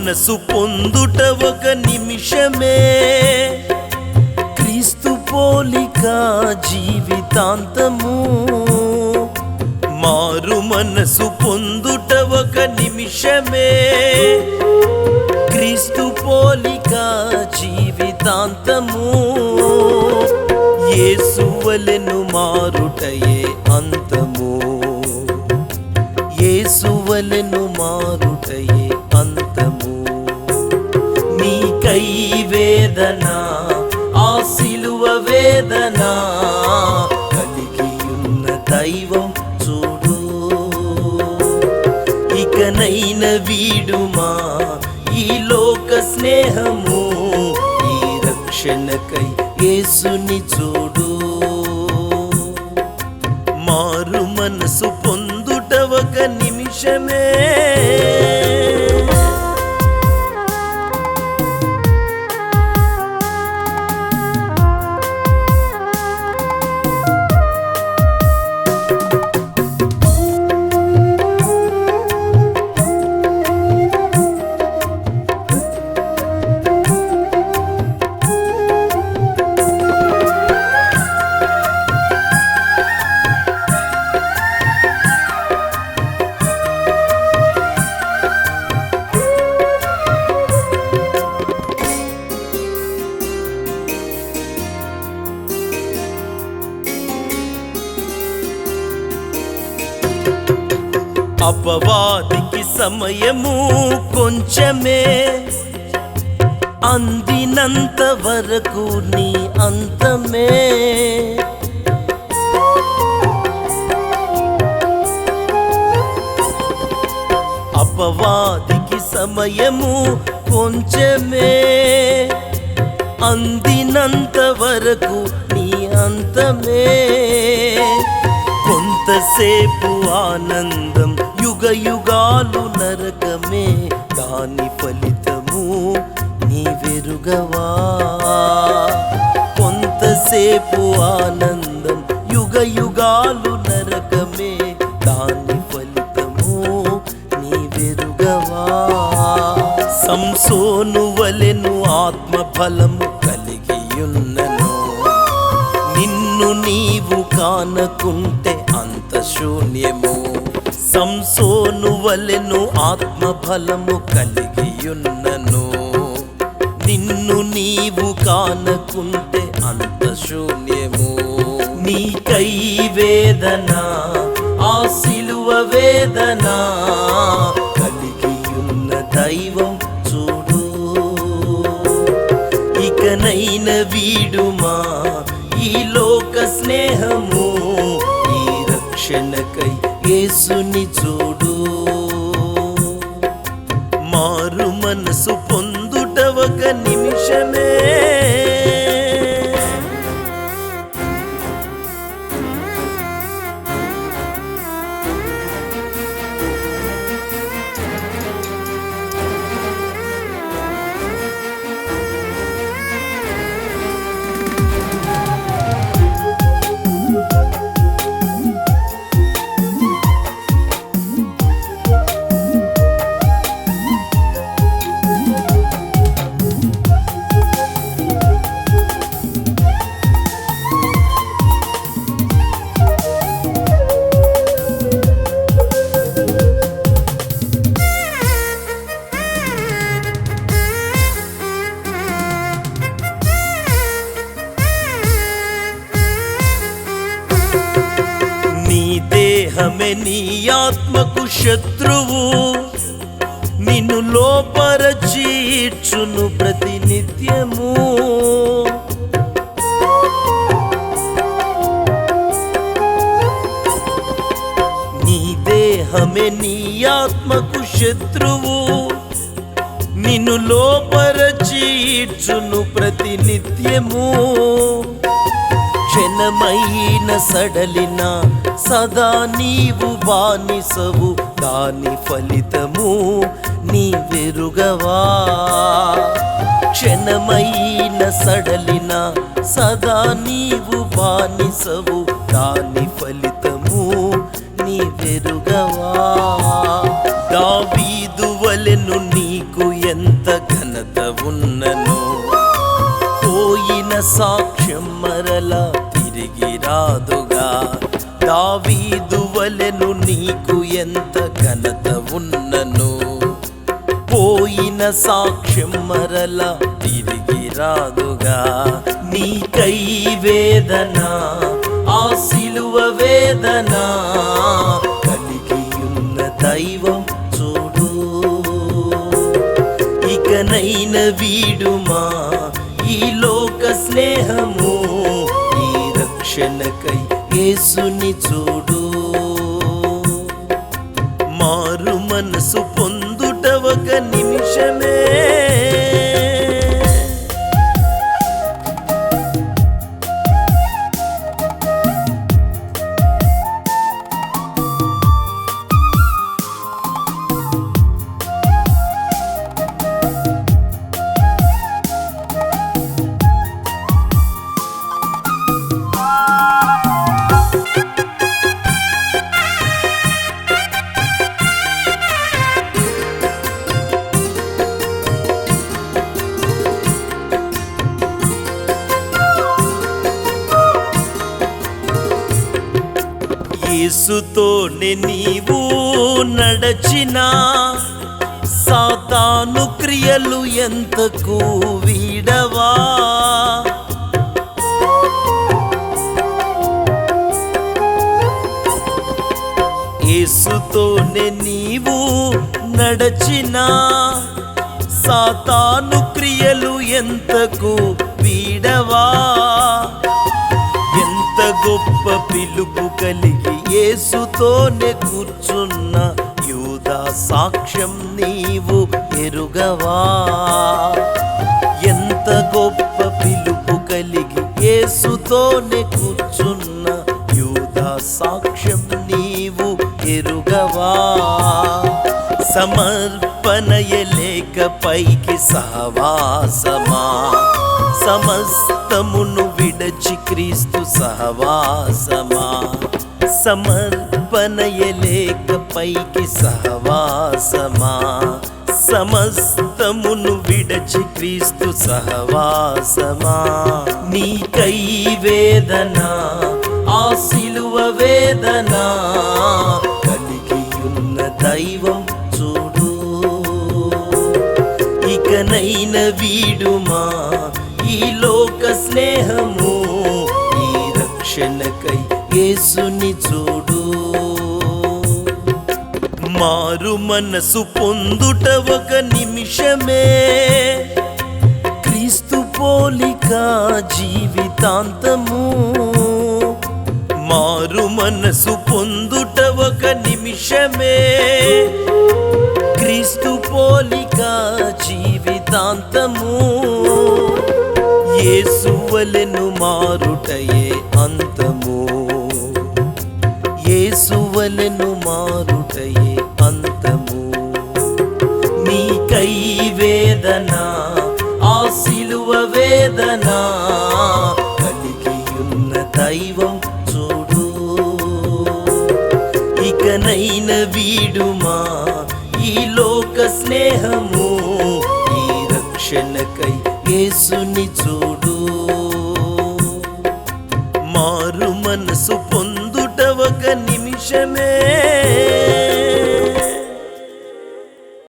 మనసు పొందుట ఒక నిమిషమే, క్రీస్తు పోలిక జీవితాంతము. మారు మనసు పొందుట ఒక నిమిషమే, క్రీస్తు పోలిక జీవితాంతము. యేసువలెను మారుటయే అంతము, యేసువలెను మారుటయే అంతము. నీకై వేదన, ఆ సిలువ వేదన కలిగియున్న దైవం చూడు. ఇకనైన వీడుమా ఈ లోక స్నేహము, ఈ రక్షణకై యేసుని చూడు. మారు మనసు పొందుట ఒక నిమిషమే. అపవాదికి సమయము కొంచెమే, అందినంత వరకు నీ అంతమే. అపవాదికి సమయము కొంచెమే, అందినంత వరకు నీ అంతమే. కొంతసేపు ఆనందం, యుగ యుగాలు నరకమే, దాని ఫలితము నీ వెరుగవా. కొంతసేపు ఆనందం, యుగ యుగాలు నరకమే, దాని ఫలితము నీ వెరుగవా. సంసోను వలెను ఆత్మ ఫలము కలిగియున్నను, నిన్ను నీవు కానకుంటే అంత శూన్యము. సంసోను వలెను ఆత్మ ఫలము కలిగియున్నను, నిన్ను నీవు కానకుంటే అంత శూన్యము. నీకై వేదన, ఆ సిలువ వేదన కలిగియున్న దైవం చూడు. ఇకనైన వీడుమా ఈ లోక స్నేహము, ఈ రక్షణకై యేసుని చూడు. మారు మనసు పొందుట ఒక నిమిషమే. దేహమే నీ ఆత్మకు శత్రువు, నిన్ను లోపరచి ఇచ్చును ప్రతినిత్యము. నీ దేహమే నీ ఆత్మకు శత్రువు, నిన్ను లోపరచి ఇచ్చును ప్రతినిత్యము. క్షణమైన సడలిన సదా నీవు బానిసవు, దాని ఫలితము నీ వెరుగవా. క్షణమైన సడలిన సదా నీవు బానిసవు, దాని ఫలితము నీ వెరుగవా. దావీదు వలెను నీకు ఎంత ఘనత ఉన్నను. పోయిన సాక్ష్యం మరలా తిరిగి రాదుగా. దావీదు వలెను నీకు ఎంత ఘనత ఉన్నను. పోయిన సాక్ష్యం మరలా తిరిగి రాదుగా. నీకై వేదన, ఆ సిలువ వేదన కలిగియున్న దైవం చూడు. ఇకనైన వీడుమా ఈ లోక స్నేహము, ఈ రక్షణకై యేసుని చూడు. మారు మనసు పొందుట ఒక నిమిషమే. యేసుతోనే నీవు నడచినా సాతాను క్రియలు ఎంతకు వీడవా. యేసుతోనే నీవు నడచినా సాతాను క్రియలు ఎంతకు వీడవా. ఎంత గొప్ప పిలుపు కలిగి యేసుతోనే కూర్చున్న యూదా సాక్ష్యం నీవు ఎరుగవా. ఎంత గొప్ప పిలుపు కలిగి యేసుతోనే కూర్చున్న యూదా సాక్ష్యం నీవు ఎరుగవా. సమర్పణయలేక పైకి సహవాసమా, సమస్తమును విడచి క్రీస్తు సహవాసమా. సమర్పణయలేక పైకి సహవాసమా, సమస్తమును విడచి క్రీస్తు సహవాసమా. నీకై వేదన, ఆ సిలువ వేదన కలిగియున్న దైవం చూడు. ఇకనైన వీడుమా ఈ లోక స్నేహము, ఈ రక్షణకై యేసుని చూడు. మారు మనసు పొందుట ఒక నిమిషమే, క్రీస్తు పోలిక జీవితాంతము. మారు మనసు పొందుట ఒక నిమిషమే, క్రీస్తు పోలిక జీవితాంతము. యేసు వలెను మారుటయే అంతము, యేసు వలెను మారుటయే అంతము. నీకై వేదన, ఆ సిలువ వేదన కలిగియున్న దైవం చూడు. ఇకనైన వీడుమా ఈ లోక స్నేహము, ఈ రక్షణకై యేసుని చూడు. మారు మనసు పొందుట ఒక నిమిషమే.